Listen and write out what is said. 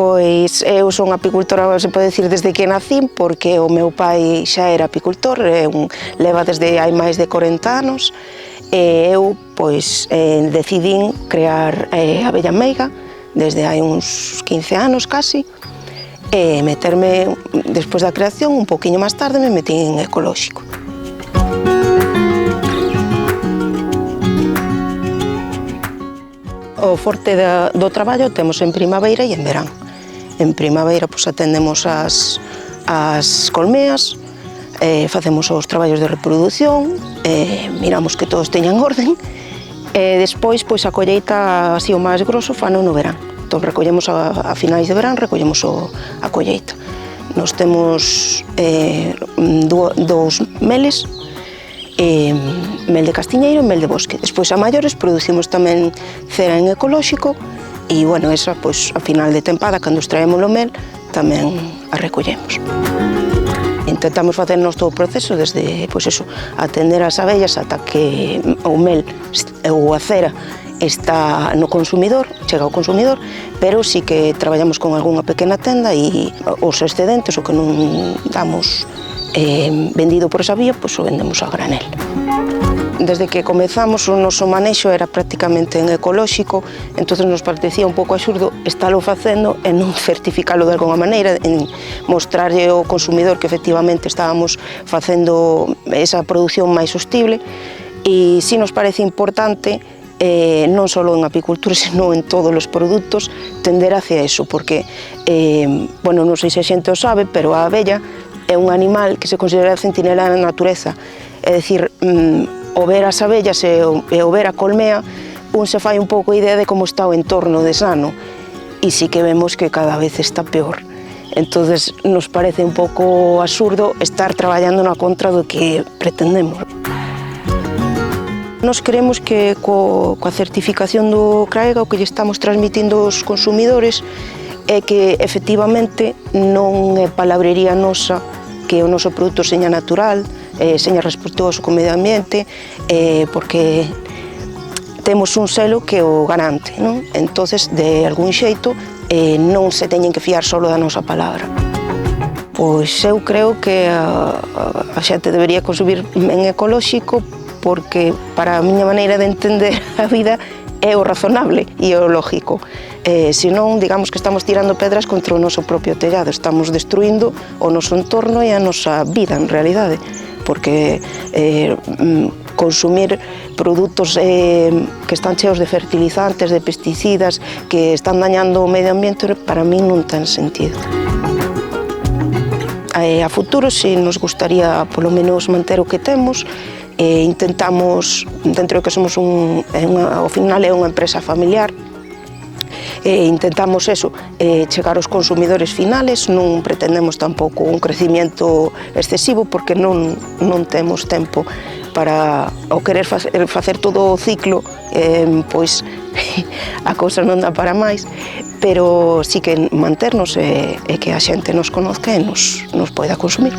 Pois eu son apicultora, se pode dicir, desde que nacín, porque o meu pai xa era apicultor, leva desde hai máis de 40 anos, e eu pois decidín crear a abella meiga desde hai uns 15 anos casi, e meterme, despois da creación, un poquinho máis tarde, me metí en ecolóxico. O forte do traballo temos en primavera e en verán. En primavera pois, atendemos as colmeas, facemos os traballos de reproducción, miramos que todos teñan orden, e despois pois, a colleita así o máis grosso fano no verán. Entón recollemos a finais de verán, recollemos a colleita. Nos temos dous meles, mel de castiñeiro e mel de bosque. Despois a maiores producimos tamén cera en ecolóxico e, bueno, esa, pois, a final de tempada, cando extraemos o mel, tamén a recollemos. Intentamos facernos todo o proceso desde, pois eso, atender as abellas ata que o mel ou a cera está no consumidor, chega ao consumidor, pero sí que traballamos con algunha pequena tenda e os excedentes, o que non damos vendido por esa vía, pois o vendemos a granel. Desde que comezamos o noso manexo era prácticamente en ecolóxico, entonces nos parecía un pouco absurdo estalo facendo e non certificalo de alguna maneira, en mostrarlle ao consumidor que efectivamente estábamos facendo esa produción máis sostible, e si nos parece importante, non só en apicultura, senón en todos os produtos, tender hacia eso, porque, bueno, non sei se a xente o sabe, pero a abella é un animal que se considera centinela na natureza, é dicir, o ver as abellas e o ver a colmea, un se fai un pouco a idea de como está o entorno de sano, e sí que vemos que cada vez está peor. Entonces nos parece un pouco absurdo estar traballando na contra do que pretendemos. Nos creemos que coa certificación do CRAEGA o que lle estamos transmitindo aos consumidores é que efectivamente non é palabrería nosa que o noso produto seña natural, seña respetuoso co medio ambiente, porque temos un selo que o garante, non? Entonces, de algún xeito, non se teñen que fiar só da nosa palabra. Pois eu creo que a xente debería consumir en ecolóxico, porque para a miña maneira de entender a vida é o razonable e o lógico. Senón, digamos que estamos tirando pedras contra o noso propio tellado, estamos destruindo o noso entorno e a nosa vida, en realidade, porque consumir produtos que están cheos de fertilizantes, de pesticidas, que están dañando o medio ambiente, para mí non ten sentido. A futuro, si nos gustaría polo menos manter o que temos, intentamos, dentro de que somos ao final é unha empresa familiar, intentamos eso, chegar aos consumidores finales, non pretendemos tampouco un crecimiento excesivo, porque non temos tempo para, ao querer facer todo o ciclo, pois a cousa non dá para máis, pero sí que manternos e que a xente nos conozca e nos poida consumir.